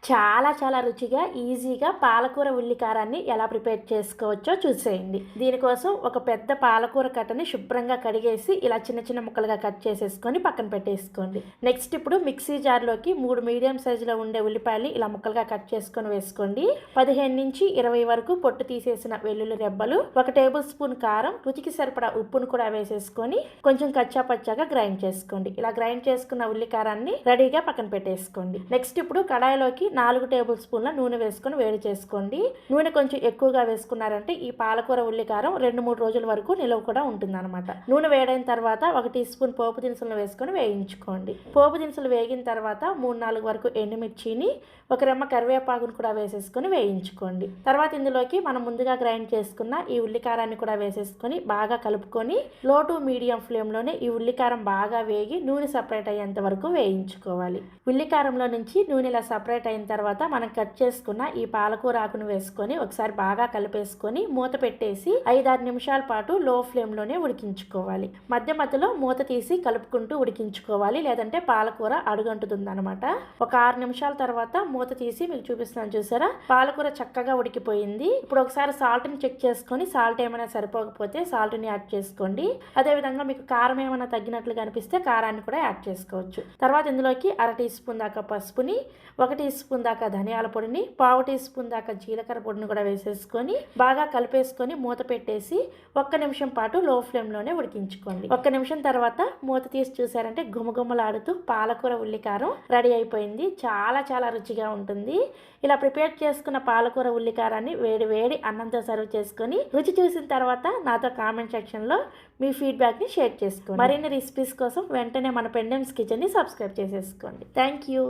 చాలా చాలా రుచిగా ఈజీగా పాలకూర ఉల్లికారాన్ని ఎలా ప్రిపేర్ చేసుకోవచ్చో చూసేయండి. దీనికోసం ఒక పెద్ద పాలకూర కట్టని శుభ్రంగా కడిగేసి ఇలా చిన్న చిన్న ముక్కలుగా కట్ చేసేసుకొని పక్కన పెట్టేసుకోండి. నెక్స్ట్ ఇప్పుడు మిక్సీ జార్లోకి 3 మీడియం సైజులో ఉండే ఉల్లిపాయలు ఇలా ముక్కలుగా కట్ చేసుకొని వేసుకోండి. 15 నుంచి 20 వరకు పొట్టు తీసేసిన వెల్లుల్లి రెబ్బలు, 1 టేబుల్ స్పూన్ కారం, రుచికి సరిపడా ఉప్పును కూడా వేసేసుకొని కొంచెం కచ్చా పచ్చాగా గ్రైండ్ చేసుకోండి. ఇలా గ్రైండ్ చేసుకున్న ఉల్లికారాన్ని రెడీగా పక్కన పెట్టేసుకోండి. నెక్స్ట్ ఇప్పుడు కడాయిలోకి 4 టేబుల్ స్పూన్ల నూనె వేసుకొని వేడి చేసుకోండి. నూనె కొంచెం ఎక్కువగా వేసుకున్నారంటే ఈ పాలకూర ఉల్లికారం 2-3 రోజుల వరకు నిలవ కూడా ఉంటుందన్నమాట. నూనె వేడైన తర్వాత 1 టీ స్పూన్ పోపు దినుసులను వేసుకొని వేయించుకోండి. పోపు దినుసులు వేగిన తర్వాత 3-4 వరకు ఎండుమిర్చిని, 1 రెమ్మ కరివేపాకును కూడా వేసేసుకొని వేయించుకోండి. తర్వాత ఇందులోకి మనం ముందుగా గ్రైండ్ చేసుకున్న ఈ ఉల్లికారాన్ని కూడా వేసేసుకొని బాగా కలుపుకొని లో టు మీడియం ఫ్లేమ్లోనే ఈ ఉల్లికారం బాగా వేగి నూనె సపరేట్ అయ్యేంత వరకు వేయించుకోవాలి. ఉల్లికారంలో నుంచి నూనె ఇలా సపరేట్ అయిన తర్వాత మనం కట్ చేసుకున్న ఈ పాలకూర ఆకును వేసుకొని ఒకసారి బాగా కలిపేసుకొని మూత పెట్టేసి 5-6 నిమిషాల పాటు లో ఫ్లేమ్లోనే ఉడికించుకోవాలి. మధ్య మధ్యలో మూత తీసి కలుపుకుంటూ ఉడికించుకోవాలి, లేదంటే పాలకూర అడుగంటుతుంది అనమాట. ఒక 6 నిమిషాల తర్వాత మూత తీసి మీకు చూపిస్తున్నాను, చూసారా పాలకూర చక్కగా ఉడికిపోయింది. ఇప్పుడు ఒకసారి సాల్ట్ని చెక్ చేసుకొని సాల్ట్ ఏమైనా సరిపోకపోతే సాల్ట్ని యాడ్ చేసుకోండి. అదేవిధంగా మీకు కారం ఏమైనా తగ్గినట్లుగా అనిపిస్తే కారాన్ని కూడా యాడ్ చేసుకోవచ్చు. తర్వాత ఇందులోకి 1/2 టీ స్పూన్ దాకా పసుపుని, 1 టీ స్పూన్ దాకా ధనియాల పొడిని, 1/2 టీ స్పూన్ దాకా జీలకర్ర పొడిని కూడా వేసేసుకొని బాగా కలిపేసుకొని మూత పెట్టేసి 1 నిమిషం పాటు లో ఫ్లేమ్లోనే ఉడికించుకోండి. 1 నిమిషం తర్వాత మూత తీసి చూసారంటే గుమగుమలాడుతూ పాలకూర ఉల్లికారం రెడీ అయిపోయింది. చాలా చాలా రుచిగా ఉంటుంది. ఇలా ప్రిపేర్ చేసుకున్న పాలకూర ఉల్లికారాన్ని వేడి వేడి అన్నంతో సర్వ్ చేసుకొని రుచి చూసిన తర్వాత నాతో కామెంట్ సెక్షన్లో మీ ఫీడ్బ్యాక్ని షేర్ చేసుకోండి. మరిన్ని రెసిపీస్ కోసం వెంటనే మన పెండెమ్స్ కిచెన్ని సబ్స్క్రైబ్ చేసేసుకోండి. Thank you.